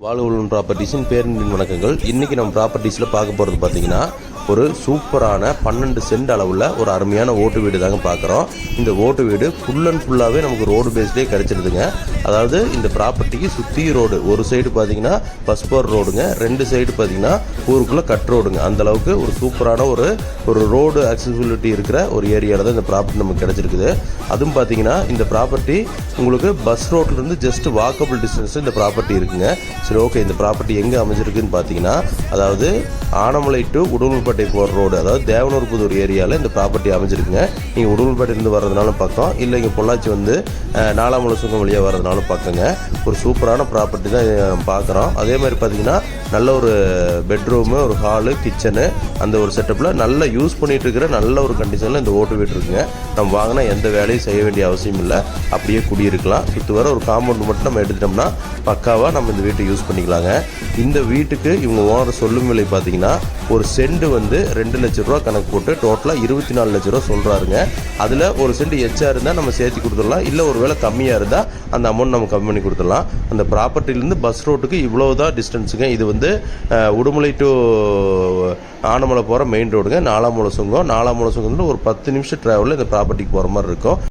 வாழ்வுடன் ப்ராப்பர்ட்டிஸின் பேரின் வணக்கங்கள். இன்றைக்கி நம்ம ப்ராப்பர்ட்டிஸில் பார்க்க போகிறது பார்த்திங்கன்னா ஒரு சூப்பரான 12 சென்ட் அளவில் ஒரு அருமையான ஓட்டு வீடு தாங்க பார்க்குறோம். இந்த ஓட்டு வீடு ஃபுல் அண்ட் ஃபுல்லாகவே நமக்கு ரோடு பேஸ்லேயே கிடச்சிருதுங்க. அதாவது இந்த ப்ராப்பர்ட்டிக்கு சுற்றி ரோடு, ஒரு சைடு பார்த்திங்கன்னா பஸ் போர் ரோடுங்க, 2 சைடு பார்த்திங்கன்னா ஊருக்குள்ளே கட் ரோடுங்க. அந்தளவுக்கு ஒரு சூப்பரான ஒரு ரோடு அக்சசிபிலிட்டி இருக்கிற ஒரு ஏரியாவில் தான் இந்த ப்ராப்பர்ட்டி நமக்கு கிடச்சிருக்குது. அதுவும் பார்த்திங்கன்னா இந்த ப்ராப்பர்ட்டி உங்களுக்கு பஸ் ரோட்லேருந்து ஜஸ்ட் வாக்கபிள் டிஸ்டன்ஸ் இந்த ப்ராப்பர்ட்டி இருக்குங்க. சரி, ஓகே. இந்த ப்ராப்பர்ட்டி எங்கே அமைஞ்சிருக்குன்னு பார்த்தீங்கன்னா, அதாவது ஆனமலை டு உடுமல்பேட்டை போகிற ரோடு, அதாவது தேவனூர் புதூர் ஏரியாவில் இந்த ப்ராப்பர்ட்டி அமைஞ்சிருக்குங்க. நீங்கள் உடுமல்பேட்டையிலேருந்து வர்றதுனாலும் பக்கம், இல்லை இங்கே பொள்ளாச்சி வந்து நாலாமலை சுங்கம் வழியாக வர்றதுனாலும் பக்கங்க. ஒரு சூப்பரான ப்ராப்பர்ட்டி தான் பார்க்குறோம். அதே மாதிரி பார்த்தீங்கன்னா நல்ல ஒரு பெட்ரூமு, ஒரு ஹாலு, கிச்சனு, அந்த ஒரு செட்டப்பில் நல்லா யூஸ் பண்ணிகிட்டு இருக்கிற நல்ல ஒரு கண்டிஷனில் இந்த ஓட்டு வீடு இருக்குங்க. நம்ம வாங்கினா எந்த வேலையும் செய்ய வேண்டிய அவசியம் இல்லை, அப்படியே குடியிருக்கலாம். சுற்றி வர ஒரு காம்பவுண்ட் மட்டும் நம்ம எடுத்துட்டோம்னா பக்காவாக நம்ம இந்த வீட்டை யூஸ் பண்ணிக்கலாங்க. இந்த வீட்டுக்கு இவங்க ஓனர் சொல்லும் விலை பார்த்தீங்கன்னா ஒரு சென்ட் வந்து 2 லட்ச ரூபா கணக்கு போட்டு டோட்டலாக 24 லட்ச ரூபா சொல்கிறாருங்க. அதில் ஒரு சென்ட் எச்சா இருந்தால் நம்ம சேர்த்து கொடுத்துடலாம், இல்லை ஒரு வேளை கம்மியாக இருந்தால் அந்த அமௌண்ட் நம்ம கம்மி பண்ணி கொடுத்துடலாம். அந்த ப்ராப்பர்ட்டிலேருந்து பஸ் ரோட்டுக்கு இவ்வளோ தான் டிஸ்டன்ஸுங்க. இது வந்து உடுமலை டு ஆனமலை போகிற மெயின் ரோடுங்க. நாலாமலை சுங்கம் ஒரு 10 நிமிஷம் ட்ராவலில் இந்த ப்ராப்பர்ட்டிக்கு போகிற மாதிரி இருக்கும்.